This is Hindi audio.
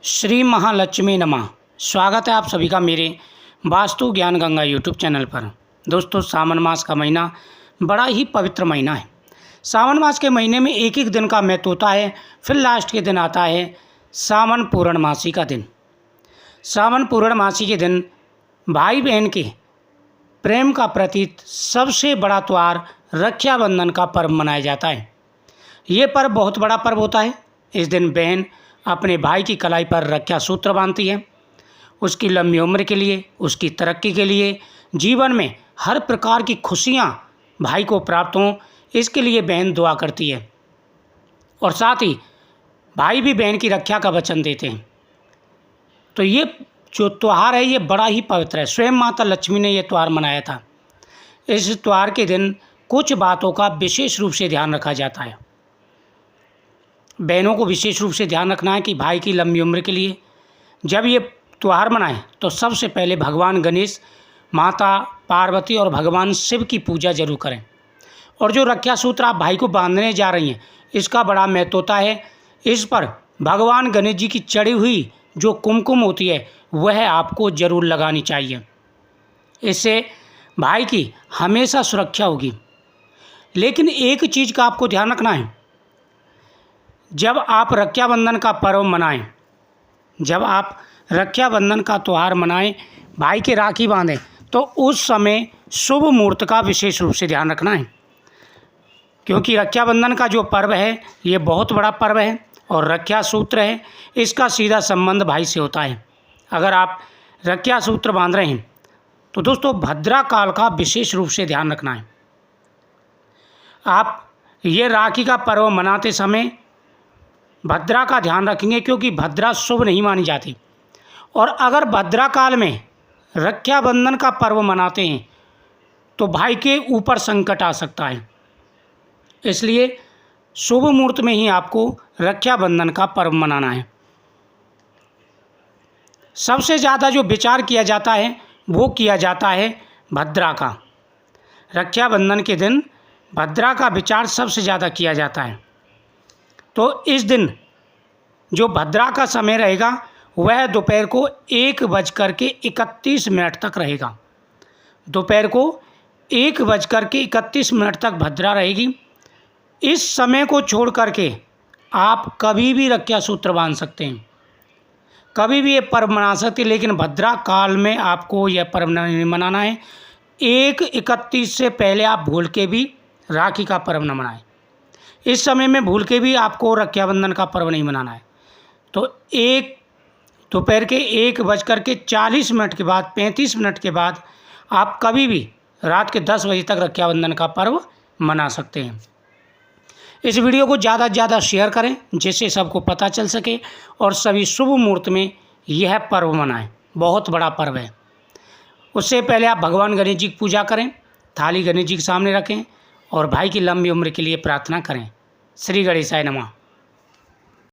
श्री महालक्ष्मी नमः। स्वागत है आप सभी का मेरे वास्तु ज्ञान गंगा यूट्यूब चैनल पर। दोस्तों, सावन मास का महीना बड़ा ही पवित्र महीना है। सावन मास के महीने में एक एक दिन का महत्व होता है। फिर लास्ट के दिन आता है सावन पूर्णमासी का दिन। सावन पूर्णमासी के दिन भाई बहन के प्रेम का प्रतीक सबसे बड़ा त्यौहार रक्षाबंधन का पर्व मनाया जाता है। ये पर्व बहुत बड़ा पर्व होता है। इस दिन बहन अपने भाई की कलाई पर रक्षा सूत्र बांधती है। उसकी लंबी उम्र के लिए, उसकी तरक्की के लिए, जीवन में हर प्रकार की खुशियाँ भाई को प्राप्त हों, इसके लिए बहन दुआ करती है। और साथ ही भाई भी बहन की रक्षा का वचन देते हैं। तो ये जो त्यौहार है ये बड़ा ही पवित्र है। स्वयं माता लक्ष्मी ने ये त्यौहार मनाया था। इस त्यौहार के दिन कुछ बातों का विशेष रूप से ध्यान रखा जाता है। बहनों को विशेष रूप से ध्यान रखना है कि भाई की लंबी उम्र के लिए जब ये त्यौहार मनाएं तो सबसे पहले भगवान गणेश, माता पार्वती और भगवान शिव की पूजा जरूर करें। और जो रक्षा सूत्र आप भाई को बांधने जा रही हैं, इसका बड़ा महत्व होता है। इस पर भगवान गणेश जी की चढ़ी हुई जो कुमकुम होती है वह आपको ज़रूर लगानी चाहिए। इससे भाई की हमेशा सुरक्षा होगी। लेकिन एक चीज़ का आपको ध्यान रखना है, जब आप रक्षाबंधन का पर्व मनाएं, जब आप रक्षाबंधन का त्यौहार मनाएं, भाई के राखी बांधें, तो उस समय शुभ मुहूर्त का विशेष रूप से ध्यान रखना है। क्योंकि रक्षाबंधन का जो पर्व है ये बहुत बड़ा पर्व है और रक्षा सूत्र है, इसका सीधा संबंध भाई से होता है। अगर आप रक्षा सूत्र बांध रहे हैं तो दोस्तों भद्रा काल का विशेष रूप से ध्यान रखना है। आप ये राखी का पर्व मनाते समय भद्रा का ध्यान रखेंगे, क्योंकि भद्रा शुभ नहीं मानी जाती। और अगर भद्रा काल में रक्षाबंधन का पर्व मनाते हैं तो भाई के ऊपर संकट आ सकता है। इसलिए शुभ मुहूर्त में ही आपको रक्षाबंधन का पर्व मनाना है। सबसे ज़्यादा जो विचार किया जाता है वो किया जाता है भद्रा का। रक्षाबंधन के दिन भद्रा का विचार सबसे ज़्यादा किया जाता है। तो इस दिन जो भद्रा का समय रहेगा वह दोपहर को 1:31 तक रहेगा। दोपहर को 1:31 तक भद्रा रहेगी। इस समय को छोड़ करके आप कभी भी रक्षा सूत्र बांध सकते हैं, कभी भी ये पर्व मना सकते हैं। लेकिन भद्रा काल में आपको यह पर्व नहीं मनाना है। 1:31 से पहले आप भूल के भी राखी का पर्व न मनाएं। इस समय में भूल के भी आपको रक्षाबंधन का पर्व नहीं मनाना है। तो दोपहर के 1:40 के बाद 35 के बाद आप कभी भी रात के 10 बजे तक रक्षाबंधन का पर्व मना सकते हैं। इस वीडियो को ज़्यादा से ज़्यादा शेयर करें जिससे सबको पता चल सके और सभी शुभ मुहूर्त में यह पर्व मनाएं। बहुत बड़ा पर्व है। उससे पहले आप भगवान गणेश जी की पूजा करें, थाली गणेश जी के सामने रखें और भाई की लंबी उम्र के लिए प्रार्थना करें। श्री गणेशाय नमः।